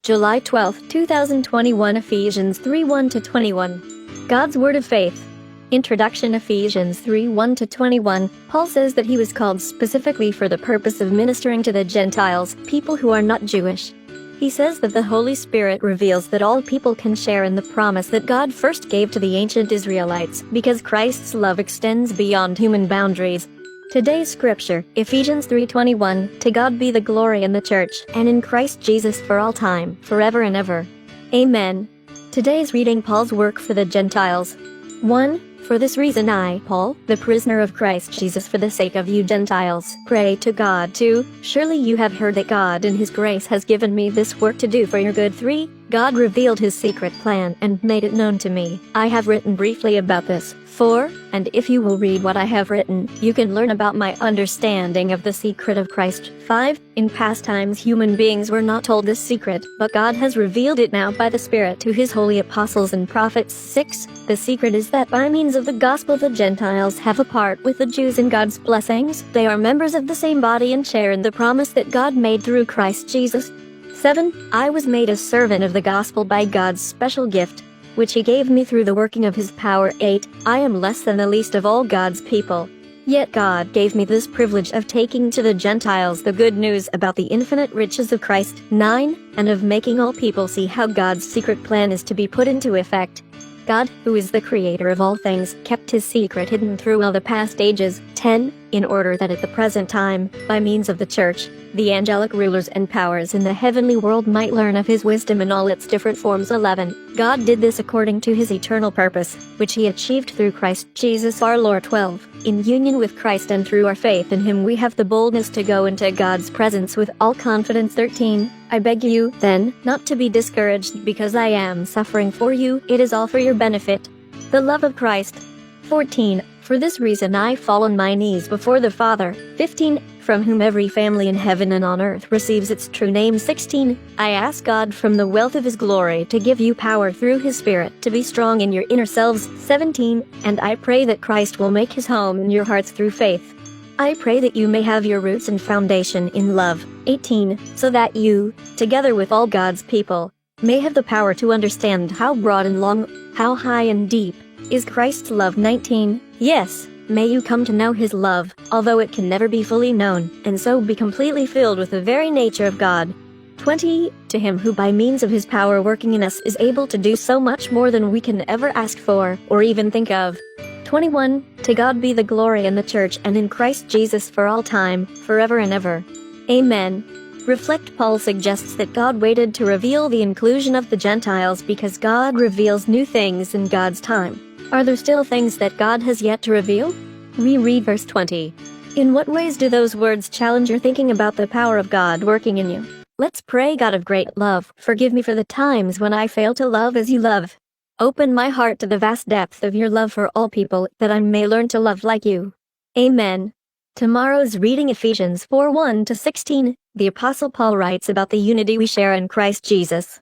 July 12, 2021. Ephesians 3:1-21. God's Word of Faith. Introduction. Ephesians 3:1-21. Paul says that he was called specifically for the purpose of ministering to the Gentiles, people who are not Jewish. He says that the Holy Spirit reveals that all people can share in the promise that God first gave to the ancient Israelites, because Christ's love extends beyond human boundaries. Today's scripture, Ephesians 3:21, to God be the glory in the church, and in Christ Jesus for all time, forever and ever. Amen. Today's reading, Paul's work for the Gentiles. 1. For this reason I, Paul, the prisoner of Christ Jesus for the sake of you Gentiles, pray to God. 2. Surely you have heard that God in His grace has given me this work to do for your good. 3. God revealed His secret plan and made it known to me. I have written briefly about this. 4. And if you will read what I have written, you can learn about my understanding of the secret of Christ. 5. In past times human beings were not told this secret, but God has revealed it now by the Spirit to His holy apostles and prophets. 6. The secret is that by means of the gospel the Gentiles have a part with the Jews in God's blessings. They are members of the same body and share in the promise that God made through Christ Jesus. 7. I was made a servant of the gospel by God's special gift, which He gave me through the working of His power. 8. I am less than the least of all God's people. Yet God gave me this privilege of taking to the Gentiles the good news about the infinite riches of Christ. 9. And of making all people see how God's secret plan is to be put into effect. God, who is the creator of all things, kept His secret hidden through all the past ages. 10. In order that at the present time, by means of the church, the angelic rulers and powers in the heavenly world might learn of His wisdom in all its different forms. 11. God did this according to His eternal purpose, which He achieved through Christ Jesus our Lord. 12. In union with Christ and through our faith in Him we have the boldness to go into God's presence with all confidence. 13. I beg you, then, not to be discouraged because I am suffering for you. It is all for your benefit. The love of Christ. 14. For this reason I fall on my knees before the Father. 15. From whom every family in heaven and on earth receives its true name. 16. I ask God from the wealth of His glory to give you power through His Spirit to be strong in your inner selves. 17. And I pray that Christ will make His home in your hearts through faith. I pray that you may have your roots and foundation in love. 18. So that you, together with all God's people, may have the power to understand how broad and long, how high and deep, is Christ's love. 19. Yes, may you come to know His love, although it can never be fully known, and so be completely filled with the very nature of God. 20. To Him who by means of His power working in us is able to do so much more than we can ever ask for, or even think of. 21. To God be the glory in the church and in Christ Jesus for all time, forever and ever. Amen. Reflect. Paul suggests that God waited to reveal the inclusion of the Gentiles because God reveals new things in God's time. Are there still things that God has yet to reveal? Reread verse 20. In what ways do those words challenge your thinking about the power of God working in you? Let's pray. God of great love, forgive me for the times when I fail to love as you love. Open my heart to the vast depth of your love for all people, that I may learn to love like you. Amen. Tomorrow's reading, Ephesians 4:1-16. The Apostle Paul writes about the unity we share in Christ Jesus.